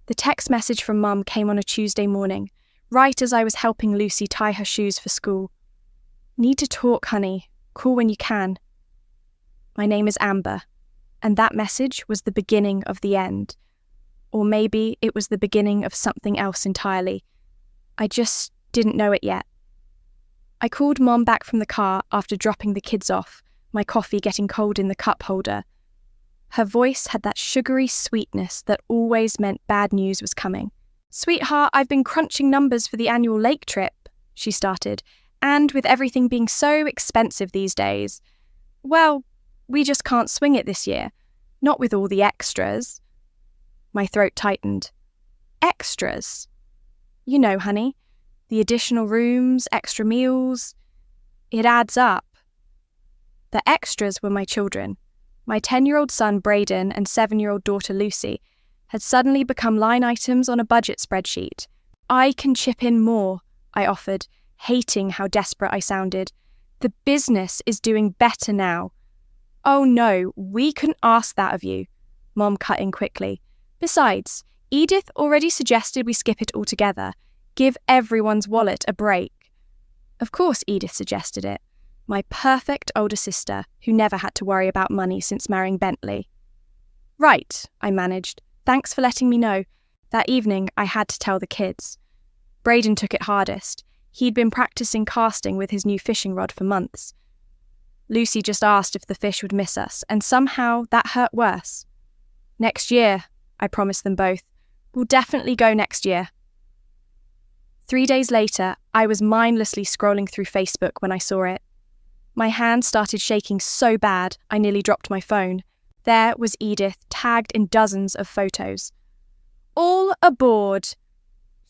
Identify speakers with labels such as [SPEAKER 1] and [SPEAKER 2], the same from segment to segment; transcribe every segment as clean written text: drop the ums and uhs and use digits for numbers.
[SPEAKER 1] The text message from Mum came on a Tuesday morning, right as I was helping Lucy tie her shoes for school. "Need to talk, honey. Call when you can. My name is Amber." And that message was the beginning of the end. Or maybe it was the beginning of something else entirely. I just didn't know it yet. I called Mom back from the car after dropping the kids off, my coffee getting cold in the cup holder. Her voice had that sugary sweetness that always meant bad news was coming. "Sweetheart, I've been crunching numbers for the annual lake trip," she started, "and with everything being so expensive these days, well, we just can't swing it this year. Not with all the extras." My throat tightened. Extras? You know, honey, the additional rooms, extra meals. It adds up. The extras were my children. My 10-year-old son, Braden, and 7-year-old daughter, Lucy, had suddenly become line items on a budget spreadsheet. "I can chip in more," I offered, hating how desperate I sounded. "The business is doing better now." "Oh no, we couldn't ask that of you," Mom cut in quickly. "Besides, Edith already suggested we skip it altogether. Give everyone's wallet a break." Of course Edith suggested it. My perfect older sister, who never had to worry about money since marrying Bentley. "Right," I managed. "Thanks for letting me know." That evening, I had to tell the kids. Braden took it hardest. He'd been practicing casting with his new fishing rod for months. Lucy just asked if the fish would miss us, and somehow that hurt worse. "Next year," I promised them both. "We'll definitely go next year." 3 days later, I was mindlessly scrolling through Facebook when I saw it. My hand started shaking so bad, I nearly dropped my phone. There was Edith, tagged in dozens of photos. "All aboard!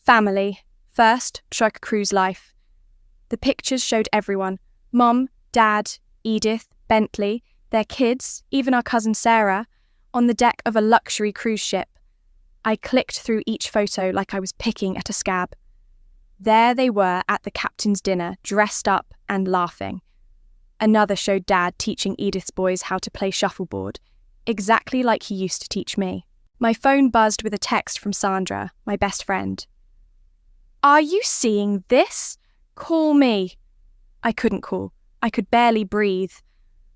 [SPEAKER 1] Family, first truck cruise life." The pictures showed everyone: Mum, Dad, Edith, Bentley, their kids, even our cousin Sarah, on the deck of a luxury cruise ship. I clicked through each photo like I was picking at a scab. There they were at the captain's dinner, dressed up and laughing. Another showed Dad teaching Edith's boys how to play shuffleboard, exactly like he used to teach me. My phone buzzed with a text from Sandra, my best friend. "Are you seeing this? Call me." I couldn't call. I could barely breathe.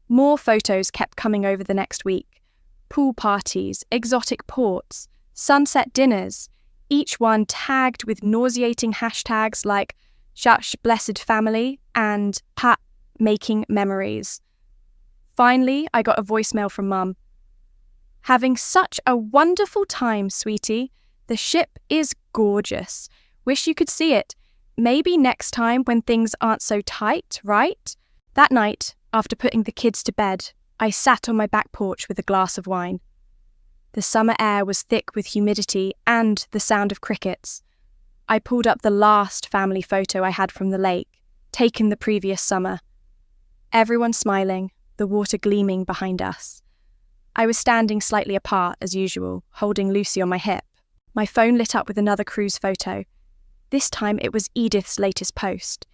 [SPEAKER 1] More photos kept coming over the next week. Pool parties, exotic ports, sunset dinners, each one tagged with nauseating hashtags like "Shush Blessed Family" and "Ha Making Memories." Finally, I got a voicemail from Mum. "Having such a wonderful time, sweetie. The ship is gorgeous. Wish you could see it. Maybe next time when things aren't so tight, right?" That night, after putting the kids to bed, I sat on my back porch with a glass of wine. The summer air was thick with humidity and the sound of crickets. I pulled up the last family photo I had from the lake, taken the previous summer. Everyone smiling, the water gleaming behind us. I was standing slightly apart, as usual, holding Lucy on my hip. My phone lit up with another cruise photo. This time it was Edith's latest post.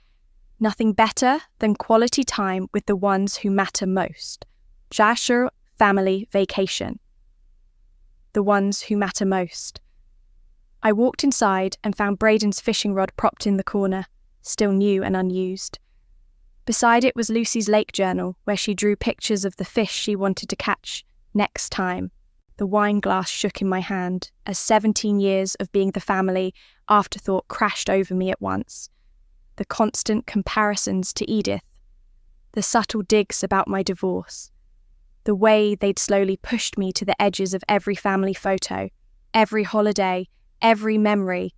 [SPEAKER 1] Nothing better than quality time with the ones who matter most. Jasher family vacation. The ones who matter most. I walked inside and found Braden's fishing rod propped in the corner, still new and unused. Beside it was Lucy's lake journal, where she drew pictures of the fish she wanted to catch next time. The wine glass shook in my hand as 17 years of being the family afterthought crashed over me at once. The constant comparisons to Edith, the subtle digs about my divorce, the way they'd slowly pushed me to the edges of every family photo, every holiday, every memory.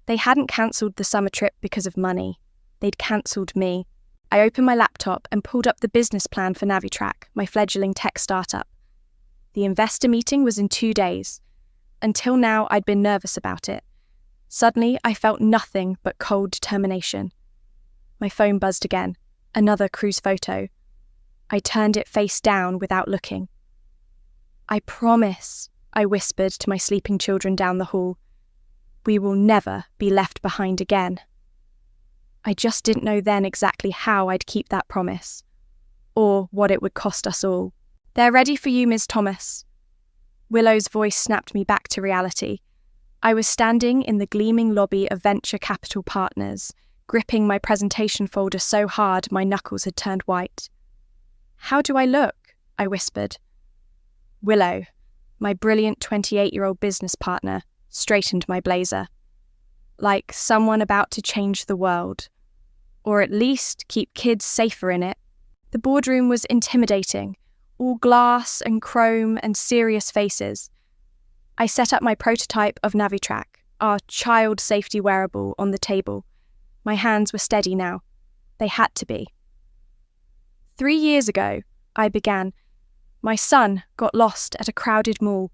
[SPEAKER 1] They hadn't cancelled the summer trip because of money. They'd cancelled me. I opened my laptop and pulled up the business plan for Navitrack, my fledgling tech startup. The investor meeting was in 2 days. Until now, I'd been nervous about it. Suddenly, I felt nothing but cold determination. My phone buzzed again. Another cruise photo. I turned it face down without looking. "I promise," I whispered to my sleeping children down the hall. "We will never be left behind again." I just didn't know then exactly how I'd keep that promise, or what it would cost us all. "They're ready for you, Ms. Thomas." Willow's voice snapped me back to reality. I was standing in the gleaming lobby of Venture Capital Partners, gripping my presentation folder so hard my knuckles had turned white. "How do I look?" I whispered. Willow, my brilliant 28-year-old business partner, straightened my blazer. Like someone about to change the world. Or at least keep kids safer in it. The boardroom was intimidating, all glass and chrome and serious faces. I set up my prototype of NaviTrack, our child safety wearable, on the table. My hands were steady now. They had to be. 3 years ago, I began, my son got lost at a crowded mall.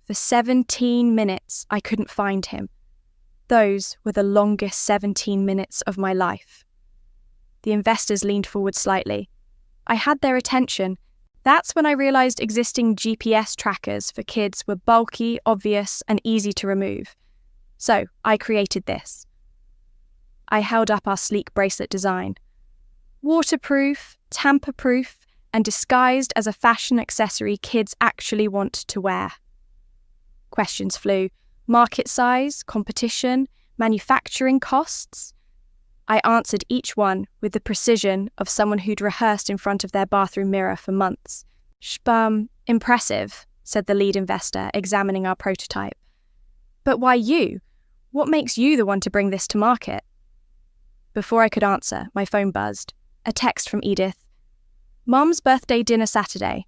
[SPEAKER 1] For 17 minutes, I couldn't find him. Those were the longest 17 minutes of my life. The investors leaned forward slightly. I had their attention. That's when I realized existing GPS trackers for kids were bulky, obvious, and easy to remove. So I created this. I held up our sleek bracelet design. Waterproof, tamper-proof, and disguised as a fashion accessory kids actually want to wear. Questions flew. Market size, competition, manufacturing costs. I answered each one with the precision of someone who'd rehearsed in front of their bathroom mirror for months. Impressive, said the lead investor, examining our prototype. But why you? What makes you the one to bring this to market? Before I could answer, my phone buzzed. A text from Edith. Mum's birthday dinner Saturday.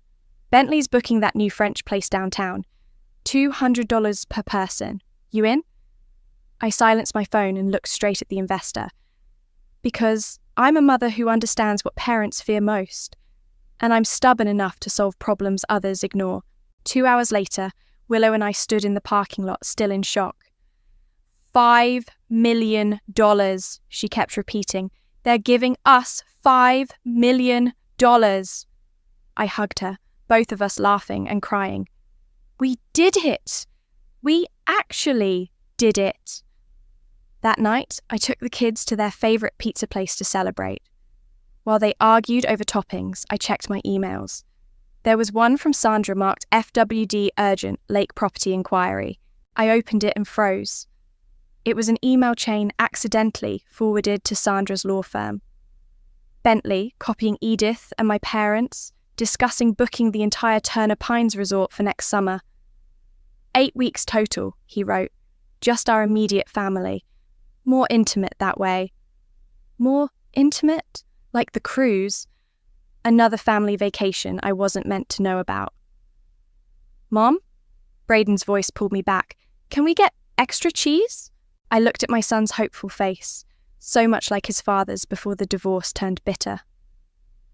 [SPEAKER 1] Bentley's booking that new French place downtown. $200 per person. You in? I silenced my phone and looked straight at the investor. Because I'm a mother who understands what parents fear most. And I'm stubborn enough to solve problems others ignore. 2 hours later, Willow and I stood in the parking lot, still in shock. $5 million, she kept repeating. They're giving us $5 million. I hugged her, both of us laughing and crying. We did it! We actually did it! That night, I took the kids to their favourite pizza place to celebrate. While they argued over toppings, I checked my emails. There was one from Sandra marked FWD Urgent Lake Property Inquiry. I opened it and froze. It was an email chain accidentally forwarded to Sandra's law firm. Bentley copying Edith and my parents, discussing booking the entire Turner Pines resort for next summer. 8 weeks total, he wrote. Just our immediate family. More intimate that way. More intimate? Like the cruise. Another family vacation I wasn't meant to know about. Mom? Braden's voice pulled me back. Can we get extra cheese? I looked at my son's hopeful face, so much like his father's before the divorce turned bitter.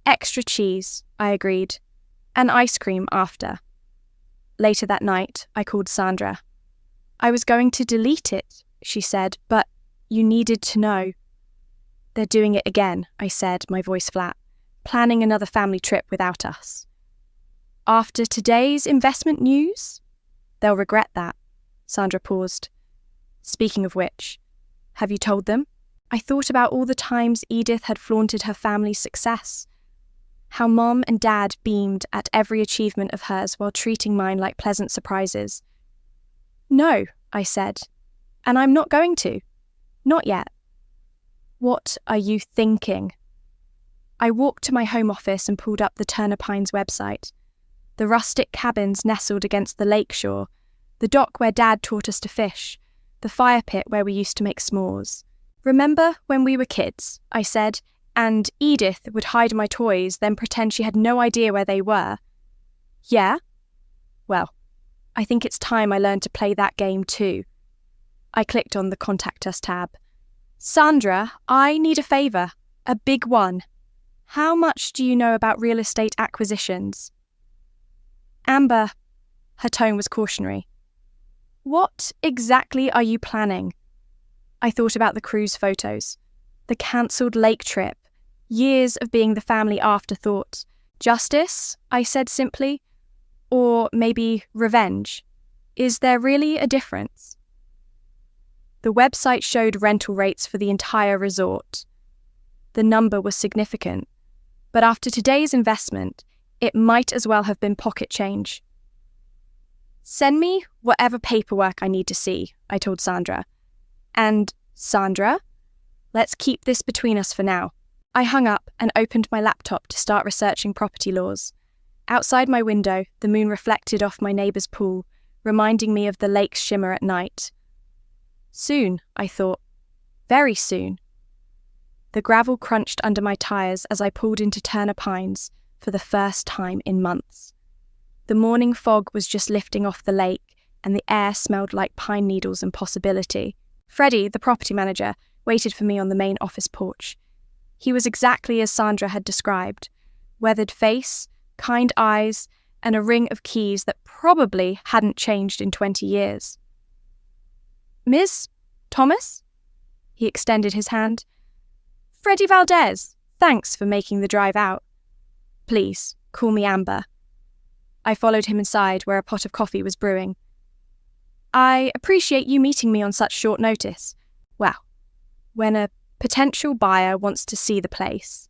[SPEAKER 1] Extra cheese, I agreed. And ice cream after. Later that night, I called Sandra. I was going to delete it, she said, but you needed to know. They're doing it again, I said, my voice flat, planning another family trip without us. After today's investment news? They'll regret that. Sandra paused. Speaking of which, have you told them? I thought about all the times Edith had flaunted her family's success. How Mom and Dad beamed at every achievement of hers while treating mine like pleasant surprises. No, I said, and I'm not going to. Not yet. What are you thinking? I walked to my home office and pulled up the Turner Pines website. The rustic cabins nestled against the lake shore, the dock where Dad taught us to fish, the fire pit where we used to make s'mores. Remember when we were kids, I said, and Edith would hide my toys, then pretend she had no idea where they were. Yeah? Well, I think it's time I learned to play that game too. I clicked on the Contact Us tab. Sandra, I need a favour. A big one. How much do you know about real estate acquisitions? Amber. Her tone was cautionary. What exactly are you planning? I thought about the cruise photos, the cancelled lake trip, years of being the family afterthought. Justice, I said simply, or maybe revenge. Is there really a difference? The website showed rental rates for the entire resort. The number was significant, but after today's investment, it might as well have been pocket change. Send me whatever paperwork I need to see, I told Sandra. And, Sandra, let's keep this between us for now. I hung up and opened my laptop to start researching property laws. Outside my window, the moon reflected off my neighbour's pool, reminding me of the lake's shimmer at night. Soon, I thought. Very soon. The gravel crunched under my tyres as I pulled into Turner Pines for the first time in months. The morning fog was just lifting off the lake, and the air smelled like pine needles and possibility. Freddie, the property manager, waited for me on the main office porch. He was exactly as Sandra had described. Weathered face, kind eyes, and a ring of keys that probably hadn't changed in 20 years. Ms. Thomas? He extended his hand. Freddie Valdez, thanks for making the drive out. Please, call me Amber. I followed him inside where a pot of coffee was brewing. I appreciate you meeting me on such short notice. Well, when a potential buyer wants to see the place.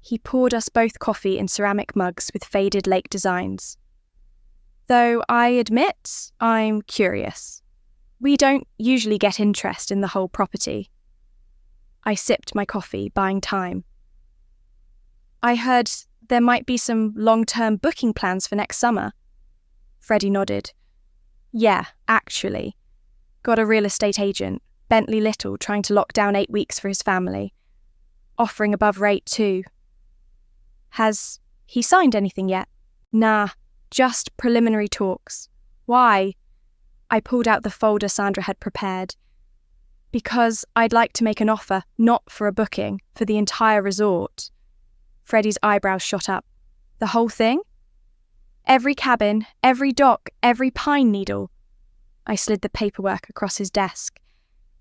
[SPEAKER 1] He poured us both coffee in ceramic mugs with faded lake designs. Though I admit I'm curious. We don't usually get interest in the whole property. I sipped my coffee, buying time. I heard there might be some long-term booking plans for next summer. Freddie nodded. Yeah, actually. Got a real estate agent, Bentley Little, trying to lock down 8 weeks for his family. Offering above rate too. Has he signed anything yet? Nah, just preliminary talks. Why? I pulled out the folder Sandra had prepared. Because I'd like to make an offer, not for a booking, for the entire resort. Freddie's eyebrows shot up. The whole thing? Every cabin, every dock, every pine needle. I slid the paperwork across his desk.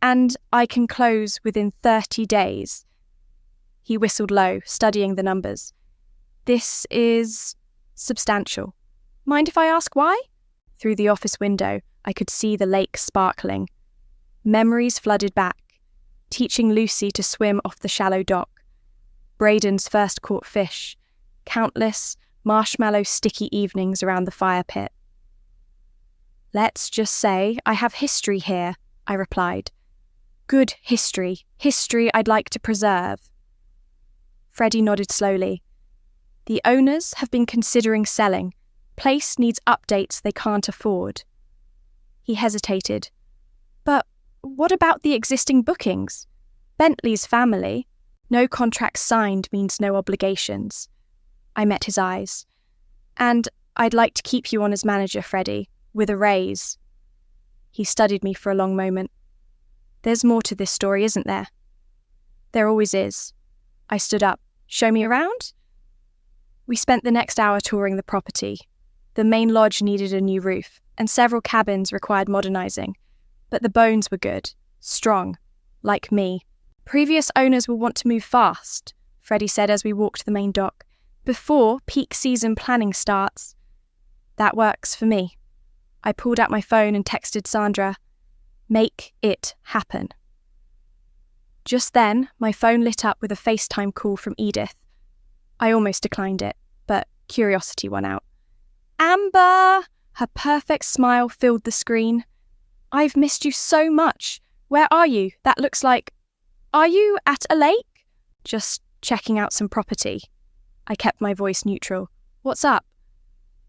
[SPEAKER 1] And I can close within 30 days. He whistled low, studying the numbers. This is substantial. Mind if I ask why? Through the office window, I could see the lake sparkling. Memories flooded back, teaching Lucy to swim off the shallow dock. Braden's first caught fish, countless marshmallow sticky evenings around the fire pit. Let's just say I have history here, I replied. Good history I'd like to preserve. Freddie nodded slowly. The owners have been considering selling. Place needs updates they can't afford. He hesitated. But what about the existing bookings? Bentley's family. No contracts signed means no obligations. I met his eyes. And I'd like to keep you on as manager, Freddie, with a raise. He studied me for a long moment. There's more to this story, isn't there? There always is. I stood up. Show me around? We spent the next hour touring the property. The main lodge needed a new roof, and several cabins required modernising. But the bones were good, strong, like me. Previous owners will want to move fast, Freddie said as we walked the main dock, before peak season planning starts. That works for me. I pulled out my phone and texted Sandra, "Make it happen." Just then, my phone lit up with a FaceTime call from Edith. I almost declined it, but curiosity won out. Amber! Her perfect smile filled the screen. I've missed you so much. Where are you? That looks like... Are you at a lake? Just checking out some property. I kept my voice neutral. What's up?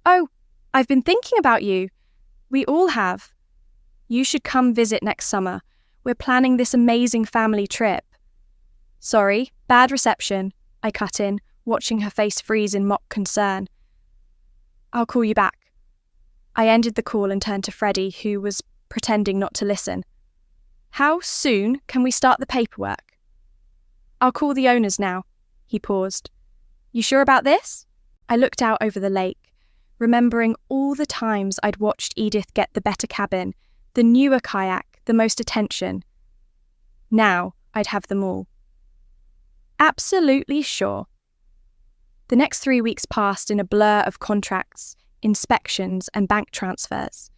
[SPEAKER 1] Oh, I've been thinking about you. We all have. You should come visit next summer. We're planning this amazing family trip. Sorry, bad reception, I cut in, watching her face freeze in mock concern. I'll call you back. I ended the call and turned to Freddie, who was pretending not to listen. How soon can we start the paperwork? I'll call the owners now. He paused. You sure about this? I looked out over the lake, remembering all the times I'd watched Edith get the better cabin, the newer kayak, the most attention. Now I'd have them all. Absolutely sure. The next 3 weeks passed in a blur of contracts, inspections, and bank transfers.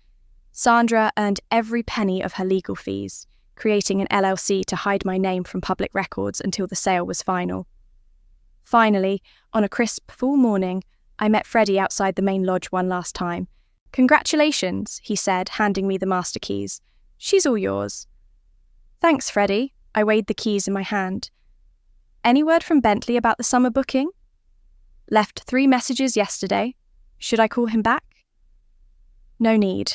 [SPEAKER 1] Sandra earned every penny of her legal fees, creating an LLC to hide my name from public records until the sale was final. Finally, on a crisp fall morning, I met Freddie outside the main lodge one last time, "Congratulations," he said, handing me the master keys. "She's all yours." "Thanks, Freddie." I weighed the keys in my hand. "Any word from Bentley about the summer booking?" "Left 3 messages yesterday. Should I call him back?" "No need."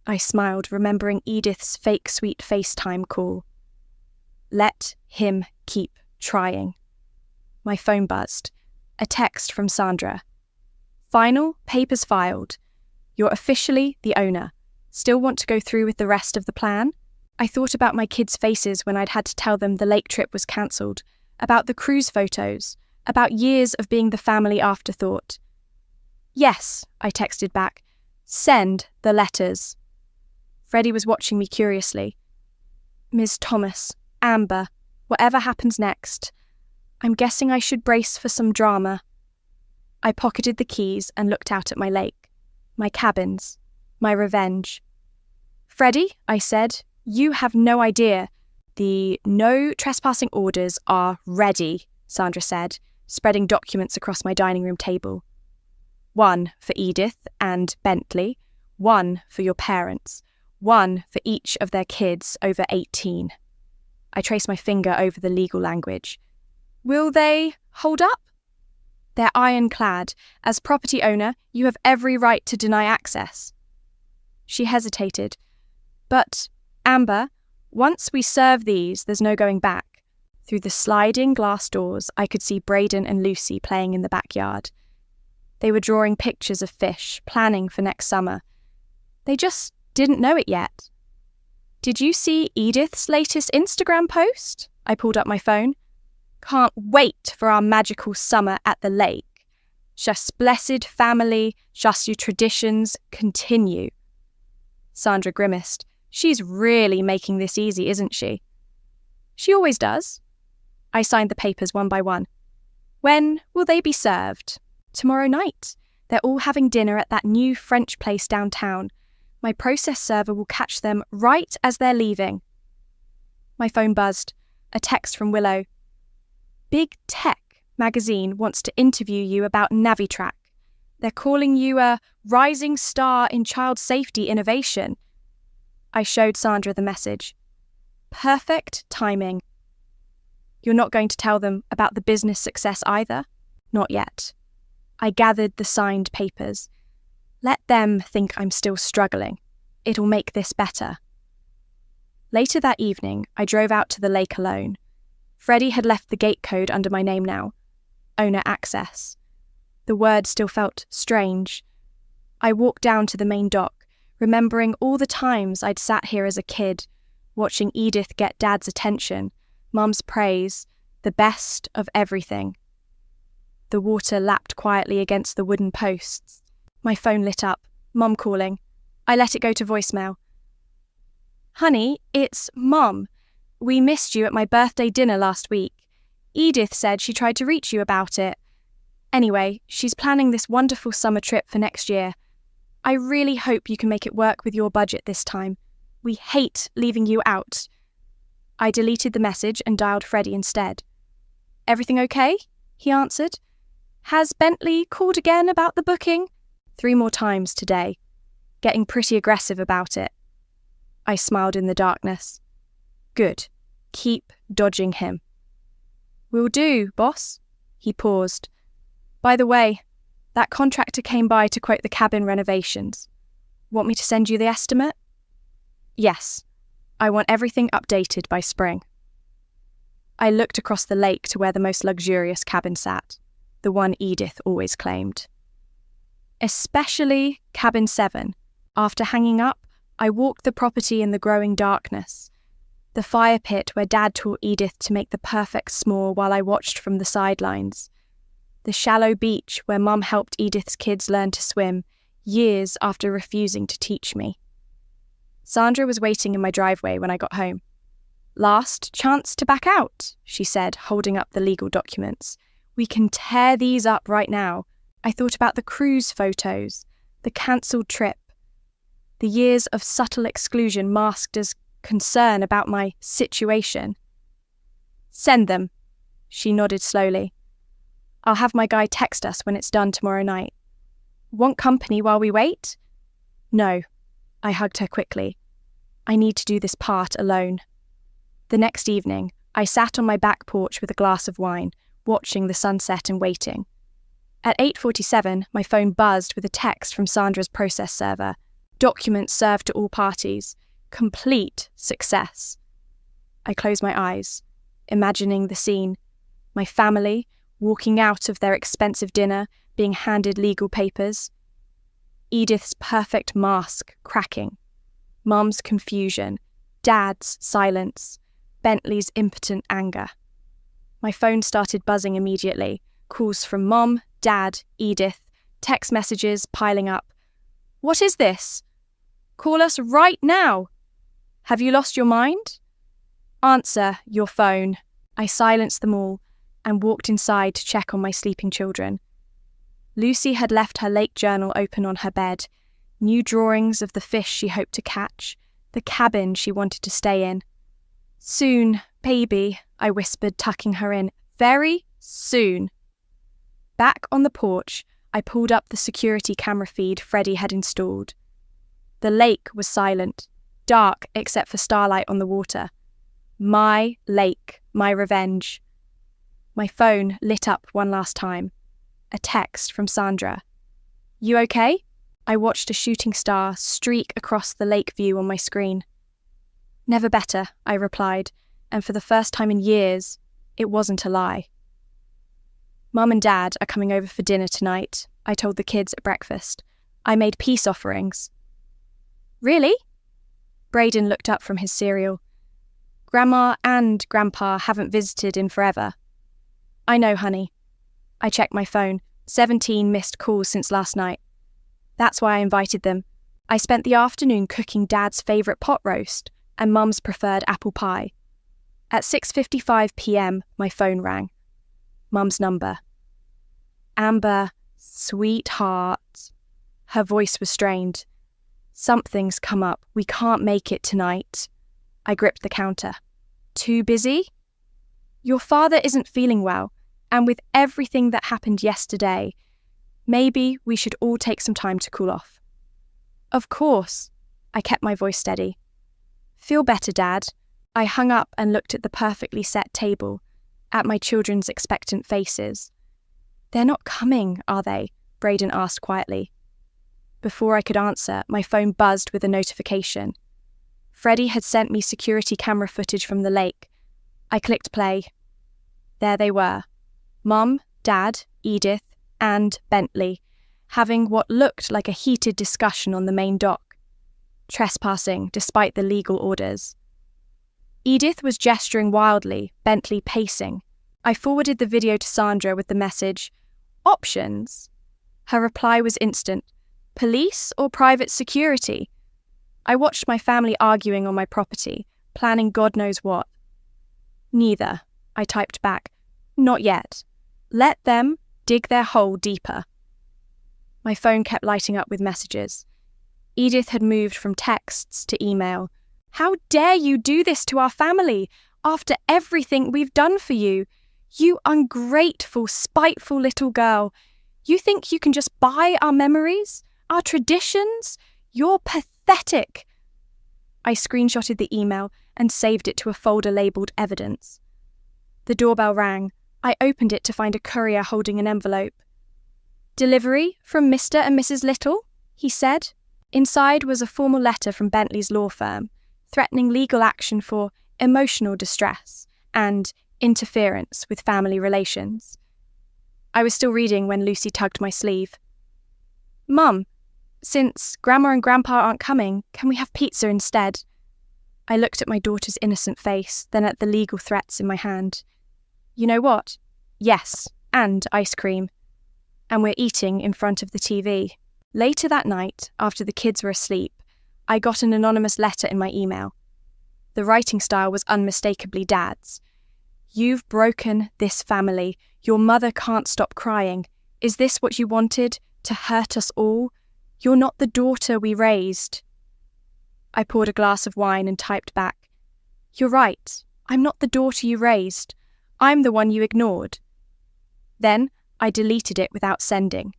[SPEAKER 1] I smiled, remembering Edith's fake sweet FaceTime call. Let him keep trying. My phone buzzed. A text from Sandra. "Final, papers filed. You're officially the owner. Still want to go through with the rest of the plan?" I thought about my kids' faces when I'd had to tell them the lake trip was cancelled, about the cruise photos, about years of being the family afterthought. "Yes," I texted back. "Send the letters." Freddie was watching me curiously. "Ms. Thomas, Amber, whatever happens next, I'm guessing I should brace for some drama." I pocketed the keys and looked out at my lake, my cabins, my revenge. "Freddie," I said, "you have no idea." "The no trespassing orders are ready," Sandra said, spreading documents across my dining room table. 1 for Edith and Bentley, 1 for your parents, 1 for each of their kids over 18. I traced my finger over the legal language. "Will they hold up?" "They're ironclad. As property owner, you have every right to deny access." She hesitated. "But, Amber, once we serve these, there's no going back." Through the sliding glass doors, I could see Braden and Lucy playing in the backyard. They were drawing pictures of fish, planning for next summer. They just didn't know it yet. "Did you see Edith's latest Instagram post?" I pulled up my phone. "Can't wait for our magical summer at the lake. Just blessed family, just your traditions continue." Sandra grimaced. "She's really making this easy, isn't she?" "She always does." I signed the papers one by one. "When will they be served?" "Tomorrow night. They're all having dinner at that new French place downtown. My process server will catch them right as they're leaving." My phone buzzed. A text from Willow. "Big Tech magazine wants to interview you about NaviTrack. They're calling you a rising star in child safety innovation." I showed Sandra the message. "Perfect timing." "You're not going to tell them about the business success either?" "Not yet." I gathered the signed papers. Let them think I'm still struggling. It'll make this better. Later that evening, I drove out to the lake alone. Freddie had left the gate code under my name now. Owner access. The word still felt strange. I walked down to the main dock, remembering all the times I'd sat here as a kid, watching Edith get Dad's attention, Mum's praise, the best of everything. The water lapped quietly against the wooden posts. My phone lit up. Mum calling. I let it go to voicemail. "Honey, it's Mum. We missed you at my birthday dinner last week. Edith said she tried to reach you about it. Anyway, she's planning this wonderful summer trip for next year. I really hope you can make it work with your budget this time. We hate leaving you out." I deleted the message and dialed Freddie instead. "Everything okay?" he answered. "Has Bentley called again about the booking?" 3 more times today. Getting pretty aggressive about it. I smiled in the darkness. "Good. Keep dodging him." "Will do, boss." He paused. "By the way, that contractor came by to quote the cabin renovations. Want me to send you the estimate?" "Yes. I want everything updated by spring." I looked across the lake to where the most luxurious cabin sat, the one Edith always claimed. Especially cabin 7. After hanging up, I walked the property in the growing darkness. The fire pit where Dad taught Edith to make the perfect s'more while I watched from the sidelines. The shallow beach where Mum helped Edith's kids learn to swim, years after refusing to teach me. Sandra was waiting in my driveway when I got home. "Last chance to back out," she said, holding up the legal documents. "We can tear these up right now." I thought about the cruise photos, the cancelled trip, the years of subtle exclusion masked as concern about my situation. "Send them." She nodded slowly. "I'll have my guy text us when it's done tomorrow night." "Want company while we wait?" No, I hugged her quickly. I need to do this part alone. The next evening, I sat on my back porch with a glass of wine, watching the sunset and waiting. At 8:47, my phone buzzed with a text from Sandra's process server. Documents served to all parties. Complete success. I closed my eyes, imagining the scene. My family, walking out of their expensive dinner, being handed legal papers. Edith's perfect mask cracking. Mum's confusion. Dad's silence. Bentley's impotent anger. My phone started buzzing immediately. Calls from Mom, Dad, Edith, text messages piling up. What is this? Call us right now. Have you lost your mind? Answer your phone. I silenced them all and walked inside to check on my sleeping children. Lucy had left her lake journal open on her bed. New drawings of the fish she hoped to catch, the cabin she wanted to stay in. Soon, baby, I whispered, tucking her in. Very soon. Back on the porch, I pulled up the security camera feed Freddie had installed. The lake was silent, dark except for starlight on the water. My lake, my revenge. My phone lit up one last time. A text from Sandra. You okay? I watched a shooting star streak across the lake view on my screen. Never better, I replied, and for the first time in years, it wasn't a lie. Mum and Dad are coming over for dinner tonight, I told the kids at breakfast. I made peace offerings. Really? Braden looked up from his cereal. Grandma and Grandpa haven't visited in forever. I know, honey. I checked my phone. 17 missed calls since last night. That's why I invited them. I spent the afternoon cooking Dad's favourite pot roast and Mum's preferred apple pie. At 6:55 p.m, my phone rang. Mum's number. Amber, sweetheart. Her voice was strained. Something's come up. We can't make it tonight. I gripped the counter. Too busy? Your father isn't feeling well, and with everything that happened yesterday, maybe we should all take some time to cool off. Of course. I kept my voice steady. Feel better, Dad. I hung up and looked at the perfectly set table, at my children's expectant faces. They're not coming, are they? Braden asked quietly. Before I could answer, my phone buzzed with a notification. Freddie had sent me security camera footage from the lake. I clicked play. There they were. Mum, Dad, Edith, and Bentley, having what looked like a heated discussion on the main dock. Trespassing, despite the legal orders. Edith was gesturing wildly, Bentley pacing. I forwarded the video to Sandra with the message, options. Her reply was instant. Police or private security? I watched my family arguing on my property, planning God knows what. Neither, I typed back. Not yet. Let them dig their hole deeper. My phone kept lighting up with messages. Edith had moved from texts to email. How dare you do this to our family after everything we've done for you? You ungrateful, spiteful little girl. You think you can just buy our memories, our traditions? You're pathetic. I screenshotted the email and saved it to a folder labelled evidence. The doorbell rang. I opened it to find a courier holding an envelope. Delivery from Mr. and Mrs. Little, he said. Inside was a formal letter from Bentley's law firm, threatening legal action for emotional distress and interference with family relations. I was still reading when Lucy tugged my sleeve. Mum, since Grandma and Grandpa aren't coming, can we have pizza instead? I looked at my daughter's innocent face, then at the legal threats in my hand. You know what? Yes, and ice cream. And we're eating in front of the TV. Later that night, after the kids were asleep, I got an anonymous letter in my email. The writing style was unmistakably Dad's. You've broken this family. Your mother can't stop crying. Is this what you wanted? To hurt us all? You're not the daughter we raised. I poured a glass of wine and typed back. You're right. I'm not the daughter you raised. I'm the one you ignored. Then I deleted it without sending.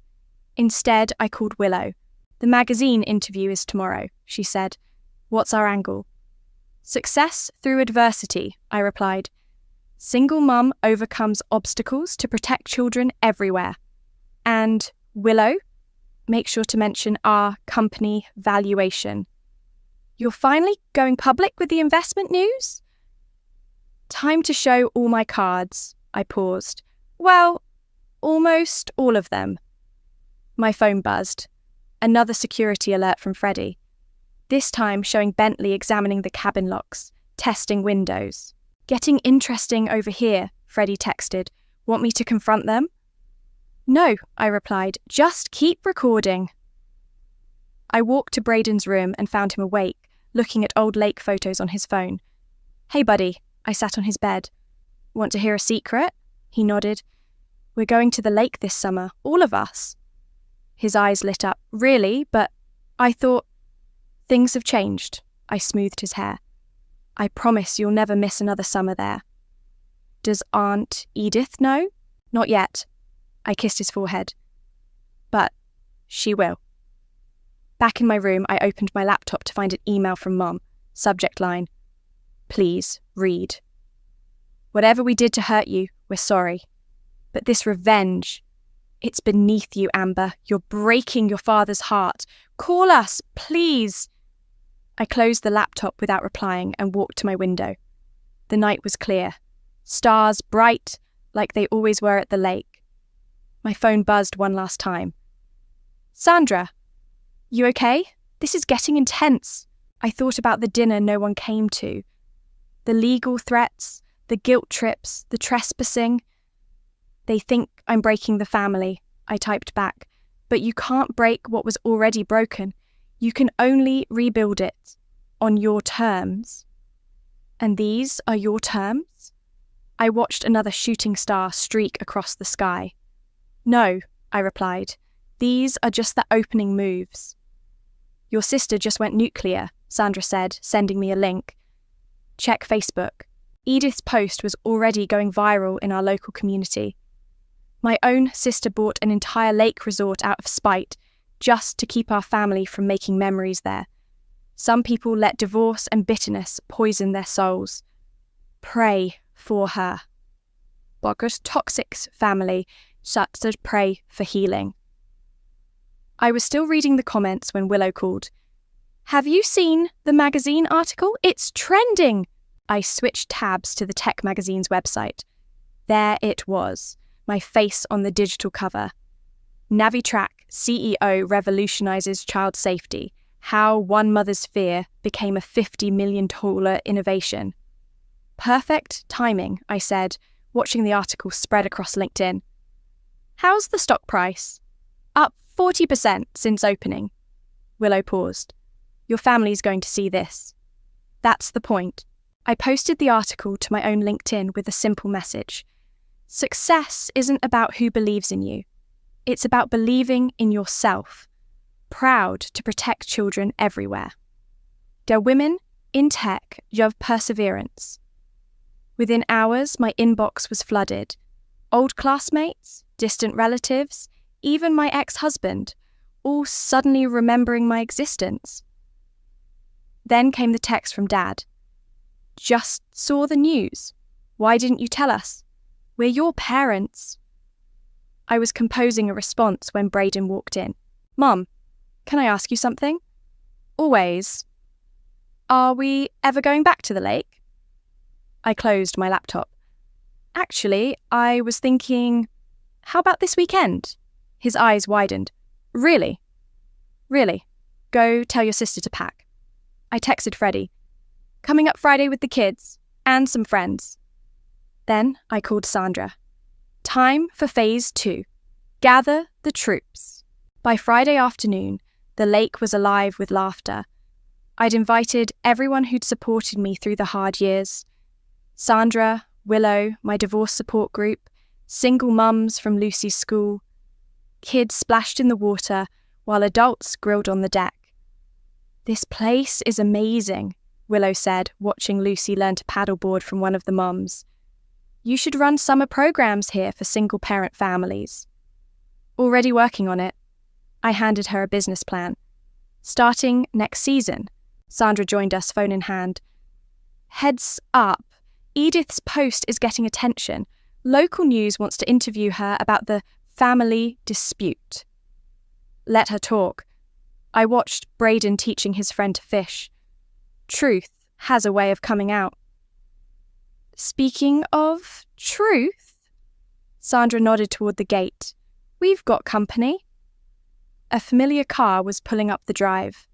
[SPEAKER 1] Instead, I called Willow. The magazine interview is tomorrow, she said. What's our angle? Success through adversity, I replied. Single mum overcomes obstacles to protect children everywhere. And Willow? Make sure to mention our company valuation. You're finally going public with the investment news? Time to show all my cards, I paused. Well, almost all of them. My phone buzzed. Another security alert from Freddie. This time showing Bentley examining the cabin locks, testing windows. Getting interesting over here, Freddie texted. Want me to confront them? No, I replied. Just keep recording. I walked to Braden's room and found him awake, looking at old lake photos on his phone. Hey, buddy, I sat on his bed. Want to hear a secret? He nodded. We're going to the lake this summer, all of us. His eyes lit up. Really? But I thought... Things have changed. I smoothed his hair. I promise you'll never miss another summer there. Does Aunt Edith know? Not yet. I kissed his forehead. But she will. Back in my room, I opened my laptop to find an email from Mum. Subject line. Please, read. Whatever we did to hurt you, we're sorry. But this revenge... It's beneath you, Amber. You're breaking your father's heart. Call us, please. I closed the laptop without replying and walked to my window. The night was clear. Stars bright, like they always were at the lake. My phone buzzed one last time. Sandra, you okay? This is getting intense. I thought about the dinner no one came to. The legal threats, the guilt trips, the trespassing. They think I'm breaking the family, I typed back. But you can't break what was already broken. You can only rebuild it on your terms. And these are your terms? I watched another shooting star streak across the sky. No, I replied. These are just the opening moves. Your sister just went nuclear, Sandra said, sending me a link. Check Facebook. Edith's post was already going viral in our local community. My own sister bought an entire lake resort out of spite, just to keep our family from making memories there. Some people let divorce and bitterness poison their souls. Pray for her. Bogart Toxic's family started to pray for healing. I was still reading the comments when Willow called. Have you seen the magazine article? It's trending! I switched tabs to the tech magazine's website. There it was. My face on the digital cover. Navitrack CEO revolutionizes child safety. How one mother's fear became a $50 million innovation. Perfect timing, I said, watching the article spread across LinkedIn. How's the stock price? Up 40% since opening. Willow paused. Your family's going to see this. That's the point. I posted the article to my own LinkedIn with a simple message. Success isn't about who believes in you. It's about believing in yourself. Proud to protect children everywhere. Der women in tech of perseverance. Within hours, my inbox was flooded. Old classmates, distant relatives, even my ex-husband, all suddenly remembering my existence. Then came the text from Dad. Just saw the news. Why didn't you tell us? We're your parents. I was composing a response when Braden walked in. Mum, can I ask you something? Always. Are we ever going back to the lake? I closed my laptop. Actually, I was thinking, how about this weekend? His eyes widened. Really? Really? Go tell your sister to pack. I texted Freddie. Coming up Friday with the kids and some friends. Then I called Sandra. Time for phase 2. Gather the troops. By Friday afternoon, the lake was alive with laughter. I'd invited everyone who'd supported me through the hard years. Sandra, Willow, my divorce support group, single mums from Lucy's school. Kids splashed in the water while adults grilled on the deck. This place is amazing, Willow said, watching Lucy learn to paddleboard from one of the mums. You should run summer programs here for single-parent families. Already working on it. I handed her a business plan. Starting next season. Sandra joined us, phone in hand. Heads up, Edith's post is getting attention. Local news wants to interview her about the family dispute. Let her talk. I watched Braden teaching his friend to fish. Truth has a way of coming out. Speaking of truth, Sandra nodded toward the gate. We've got company. A familiar car was pulling up the drive.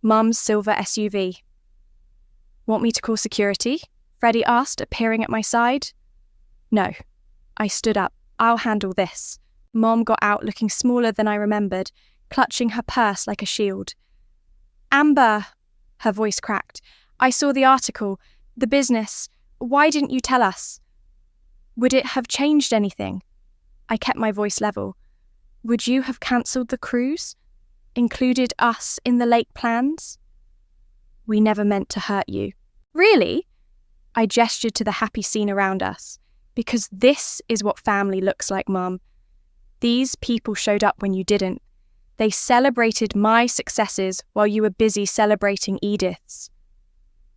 [SPEAKER 1] Mum's silver SUV. Want me to call security? Freddie asked, appearing at my side. No. I stood up. I'll handle this. Mom got out looking smaller than I remembered, clutching her purse like a shield. Amber, her voice cracked. I saw the article, the business. Why didn't you tell us? Would it have changed anything? I kept my voice level. Would you have cancelled the cruise? Included us in the lake plans? We never meant to hurt you. Really? I gestured to the happy scene around us. Because this is what family looks like, Mum. These people showed up when you didn't. They celebrated my successes while you were busy celebrating Edith's.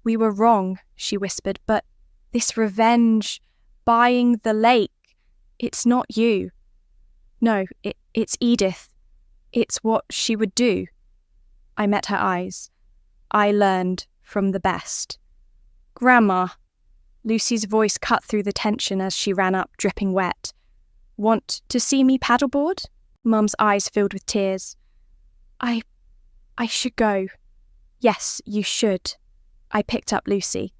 [SPEAKER 1] We were wrong, she whispered, but this revenge, buying the lake, it's not you. No, it's Edith. It's what she would do. I met her eyes. I learned from the best. Grandma. Lucy's voice cut through the tension as she ran up, dripping wet. Want to see me paddleboard? Mum's eyes filled with tears. I should go. Yes, you should. I picked up Lucy.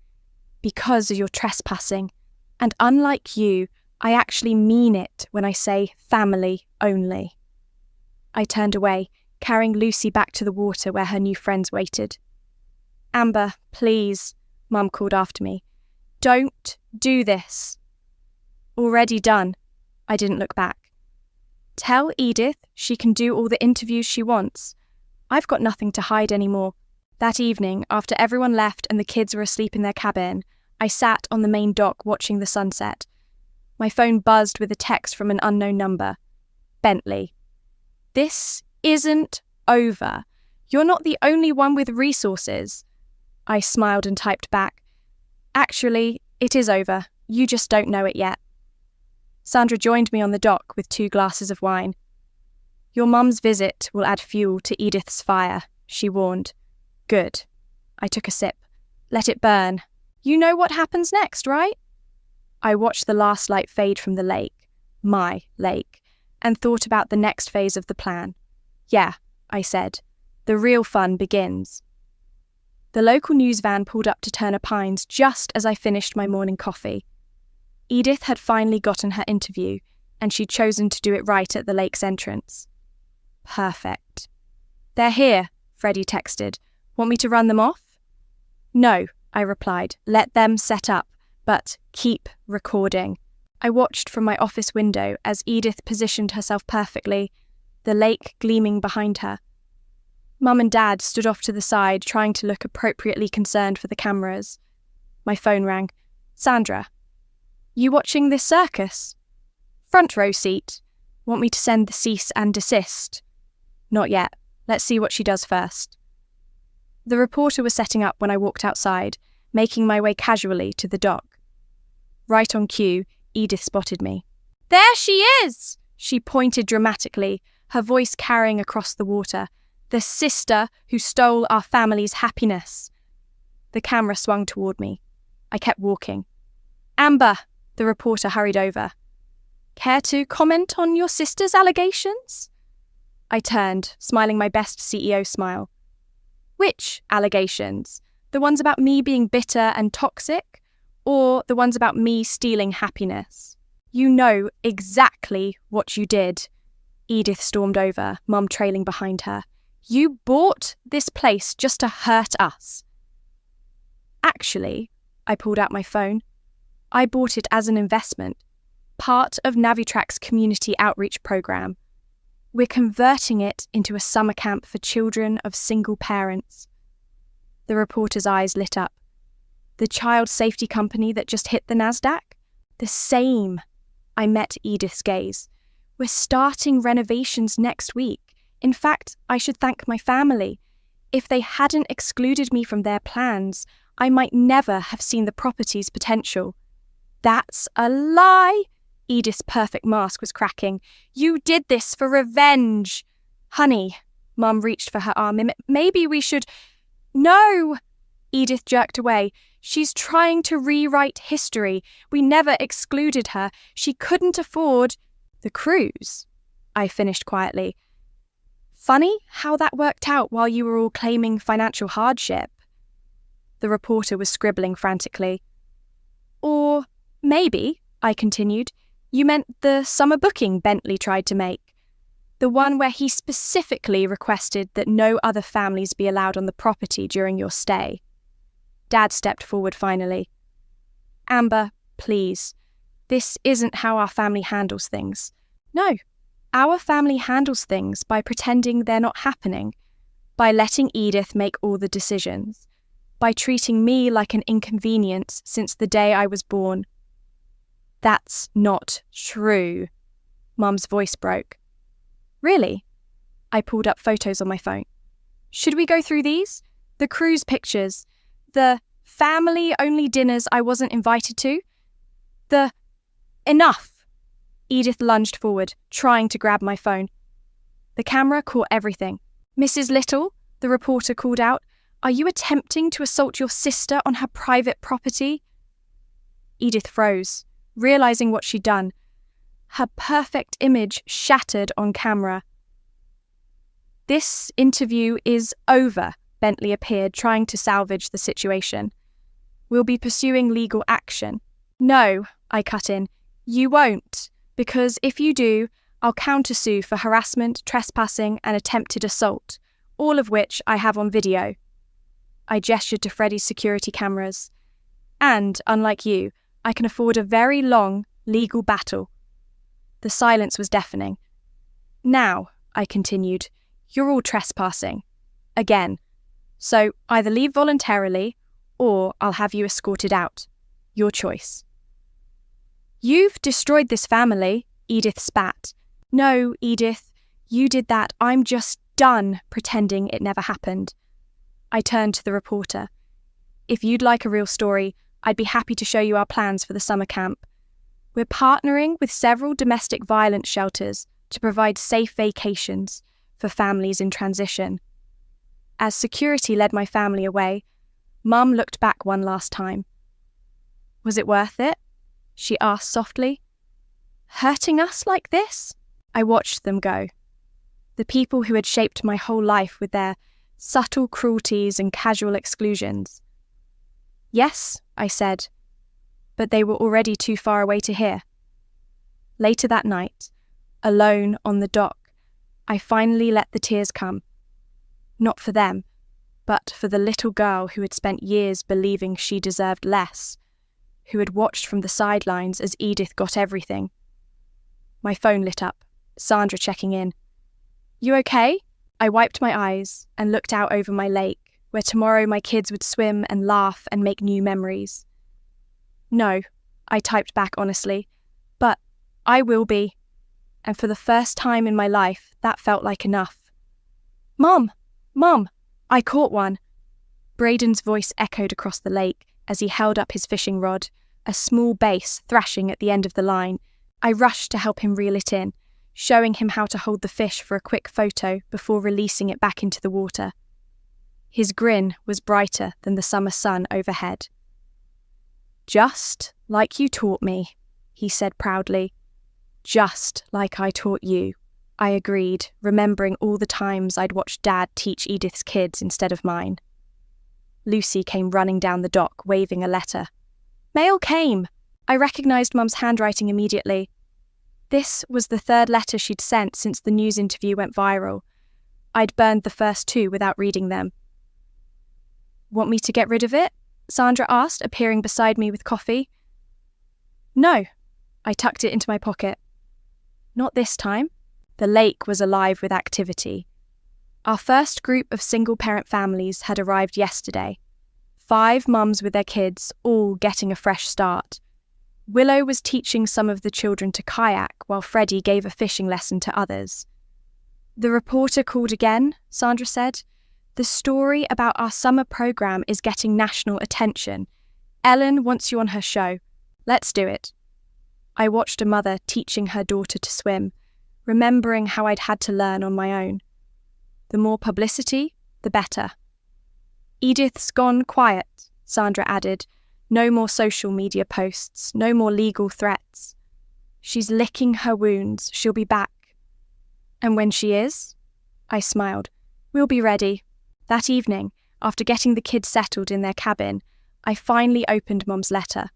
[SPEAKER 1] Because you're trespassing. And unlike you, I actually mean it when I say family only. I turned away, carrying Lucy back to the water where her new friends waited. Amber, please, Mum called after me. Don't do this. Already done. I didn't look back. Tell Edith she can do all the interviews she wants. I've got nothing to hide anymore. That evening, after everyone left and the kids were asleep in their cabin, I sat on the main dock watching the sunset. My phone buzzed with a text from an unknown number. Bentley. This isn't over. You're not the only one with resources. I smiled and typed back. Actually, it is over. You just don't know it yet. Sandra joined me on the dock with 2 glasses of wine. Your mum's visit will add fuel to Edith's fire, she warned. Good. I took a sip. Let it burn. You know what happens next, right? I watched the last light fade from the lake, my lake, and thought about the next phase of the plan. Yeah, I said. The real fun begins. The local news van pulled up to Turner Pines just as I finished my morning coffee. Edith had finally gotten her interview, and she'd chosen to do it right at the lake's entrance. Perfect. They're here, Freddie texted. Want me to run them off? No, I replied. Let them set up, but keep recording. I watched from my office window as Edith positioned herself perfectly, the lake gleaming behind her. Mum and Dad stood off to the side, trying to look appropriately concerned for the cameras. My phone rang. Sandra. You watching this circus? Front row seat. Want me to send the cease and desist? Not yet. Let's see what she does first. The reporter was setting up when I walked outside, making my way casually to the dock. Right on cue, Edith spotted me. There she is! She pointed dramatically, her voice carrying across the water. The sister who stole our family's happiness. The camera swung toward me. I kept walking. Amber, the reporter hurried over. Care to comment on your sister's allegations? I turned, smiling my best CEO smile. Which allegations? The ones about me being bitter and toxic? Or the ones about me stealing happiness? You know exactly what you did. Edith stormed over, Mum trailing behind her. You bought this place just to hurt us. Actually, I pulled out my phone. I bought it as an investment, part of Navitrack's community outreach program. We're converting it into a summer camp for children of single parents. The reporter's eyes lit up. The child safety company that just hit the NASDAQ? The same. I met Edith's gaze. We're starting renovations next week. In fact, I should thank my family. If they hadn't excluded me from their plans, I might never have seen the property's potential. That's a lie! Edith's perfect mask was cracking. You did this for revenge! Honey, Mum reached for her arm. Maybe we should... No! Edith jerked away. She's trying to rewrite history. We never excluded her. She couldn't afford... The cruise, I finished quietly. Funny how that worked out while you were all claiming financial hardship. The reporter was scribbling frantically. Or maybe, I continued, you meant the summer booking Bentley tried to make. The one where he specifically requested that no other families be allowed on the property during your stay. Dad stepped forward finally. Amber, please. This isn't how our family handles things. No, our family handles things by pretending they're not happening, by letting Edith make all the decisions, by treating me like an inconvenience since the day I was born. That's not true. Mum's voice broke. Really? I pulled up photos on my phone. Should we go through these? The cruise pictures, the family-only dinners I wasn't invited to, the... Enough! Edith lunged forward, trying to grab my phone. The camera caught everything. Mrs. Little, the reporter called out, are you attempting to assault your sister on her private property? Edith froze, realizing what she'd done. Her perfect image shattered on camera. This interview is over, Bentley appeared, trying to salvage the situation. We'll be pursuing legal action. No, I cut in. You won't, because if you do, I'll countersue for harassment, trespassing, and attempted assault, all of which I have on video. I gestured to Freddie's security cameras. And, unlike you, I can afford a very long legal battle. The silence was deafening. Now, I continued, you're all trespassing. Again. So either leave voluntarily, or I'll have you escorted out. Your choice. You've destroyed this family, Edith spat. No, Edith, you did that. I'm just done pretending it never happened. I turned to the reporter. If you'd like a real story, I'd be happy to show you our plans for the summer camp. We're partnering with several domestic violence shelters to provide safe vacations for families in transition. As security led my family away, Mum looked back one last time. Was it worth it? She asked softly. Hurting us like this? I watched them go. The people who had shaped my whole life with their subtle cruelties and casual exclusions. Yes, I said, but they were already too far away to hear. Later that night, alone on the dock, I finally let the tears come. Not for them, but for the little girl who had spent years believing she deserved less, who had watched from the sidelines as Edith got everything. My phone lit up, Sandra checking in. You okay? I wiped my eyes and looked out over my lake, where tomorrow my kids would swim and laugh and make new memories. No, I typed back honestly, but I will be. And for the first time in my life, that felt like enough. Mum! Mum! I caught one. Braden's voice echoed across the lake as he held up his fishing rod, a small bass thrashing at the end of the line. I rushed to help him reel it in, showing him how to hold the fish for a quick photo before releasing it back into the water. His grin was brighter than the summer sun overhead. Just like you taught me, he said proudly. Just like I taught you, I agreed, remembering all the times I'd watched Dad teach Edith's kids instead of mine. Lucy came running down the dock, waving a letter. Mail came! I recognised Mum's handwriting immediately. This was the third letter she'd sent since the news interview went viral. I'd burned the first two without reading them. Want me to get rid of it? Sandra asked, appearing beside me with coffee. No. I tucked it into my pocket. Not this time. The lake was alive with activity. Our first group of single-parent families had arrived yesterday. 5 mums with their kids, all getting a fresh start. Willow was teaching some of the children to kayak, while Freddie gave a fishing lesson to others. The reporter called again, Sandra said. The story about our summer program is getting national attention. Ellen wants you on her show. Let's do it. I watched a mother teaching her daughter to swim, remembering how I'd had to learn on my own. The more publicity, the better. Edith's gone quiet, Sandra added. No more social media posts, no more legal threats. She's licking her wounds, she'll be back. And when she is? I smiled. We'll be ready. That evening, after getting the kids settled in their cabin, I finally opened Mum's letter.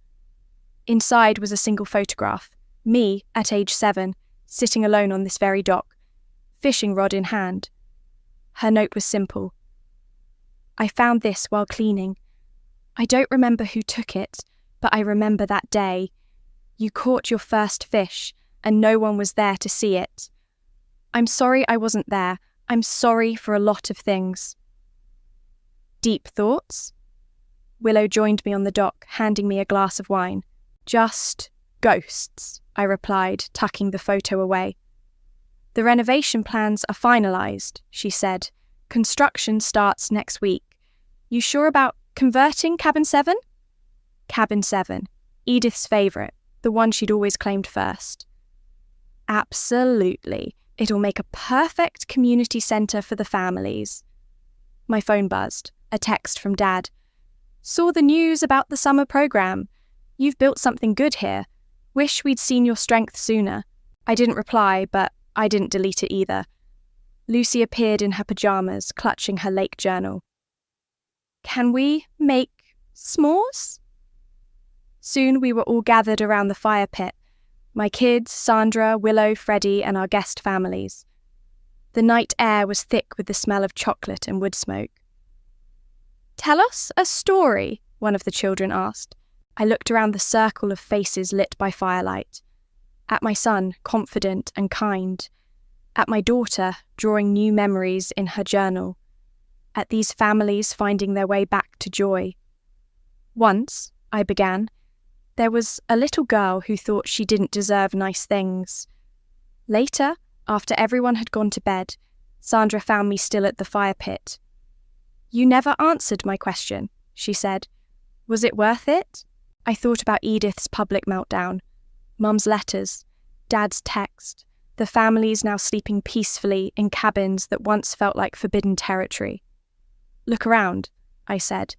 [SPEAKER 1] Inside was a single photograph, me at age 7, sitting alone on this very dock, fishing rod in hand. Her note was simple. I found this while cleaning. I don't remember who took it, but I remember that day. You caught your first fish, and no one was there to see it. I'm sorry I wasn't there. I'm sorry for a lot of things. Deep thoughts? Willow joined me on the dock, handing me a glass of wine. Just ghosts, I replied, tucking the photo away. The renovation plans are finalised, she said. Construction starts next week. You sure about converting Cabin 7? Cabin 7, Edith's favourite, the one she'd always claimed first. Absolutely. It'll make a perfect community centre for the families. My phone buzzed, a text from Dad. Saw the news about the summer programme. You've built something good here. Wish we'd seen your strength sooner. I didn't reply, but I didn't delete it either. Lucy appeared in her pyjamas, clutching her lake journal. Can we make s'mores? Soon we were all gathered around the fire pit. My kids, Sandra, Willow, Freddie, and our guest families. The night air was thick with the smell of chocolate and wood smoke. Tell us a story, one of the children asked. I looked around the circle of faces lit by firelight. At my son, confident and kind. At my daughter, drawing new memories in her journal. At these families finding their way back to joy. Once, I began, there was a little girl who thought she didn't deserve nice things. Later, after everyone had gone to bed, Sandra found me still at the fire pit. You never answered my question, she said. Was it worth it? I thought about Edith's public meltdown, Mum's letters, Dad's text, the families now sleeping peacefully in cabins that once felt like forbidden territory. Look around, I said.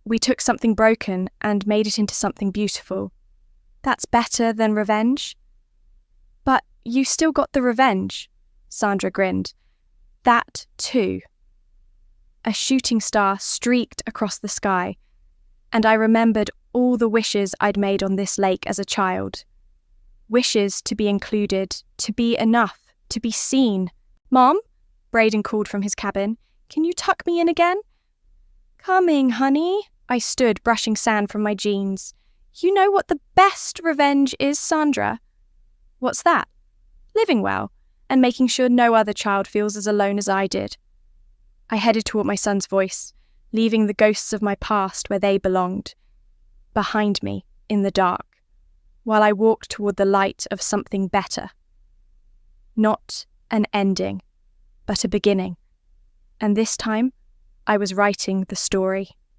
[SPEAKER 1] We took something broken and made it into something beautiful. That's better than revenge. But you still got the revenge, Sandra grinned. That too. A shooting star streaked across the sky, and I remembered all the wishes I'd made on this lake as a child. Wishes to be included, to be enough, to be seen. Mom, Braden called from his cabin, can you tuck me in again? Coming, honey. I stood, brushing sand from my jeans. You know what the best revenge is, Sandra? What's that? Living well, and making sure no other child feels as alone as I did. I headed toward my son's voice, leaving the ghosts of my past where they belonged. Behind me, in the dark, while I walked toward the light of something better. Not an ending, but a beginning. And this time, I was writing the story.